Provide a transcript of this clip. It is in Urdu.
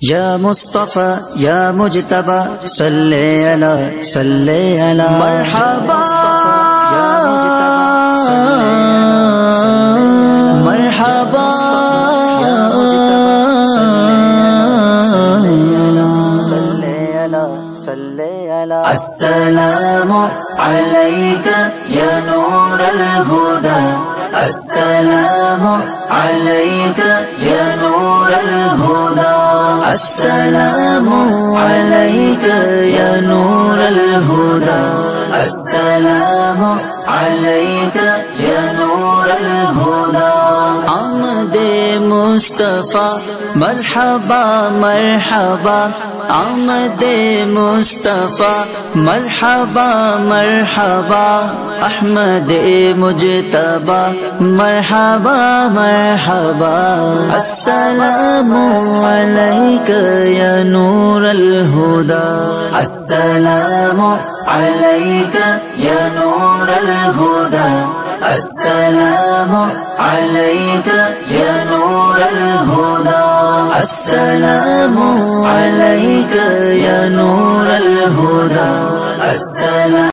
یا مصطفی یا مجتبی صلی علی مرحبا مرحبا السلام علیک یا نور الہدی السلام علیک یا نور الہدی السلام علیک یا نور الہدی السلام علیک یا نور الہدی آمد مصطفیٰ مرحبا مرحبا آمد مصطفیٰ مرحبا مرحبا احمد مجتبی مرحبا مرحبا السلام علیک یا نور الہدی السلام علیک یا نور الہدی السلام علیک یا نور الہدی السلام علیک یا نور الہدی السلام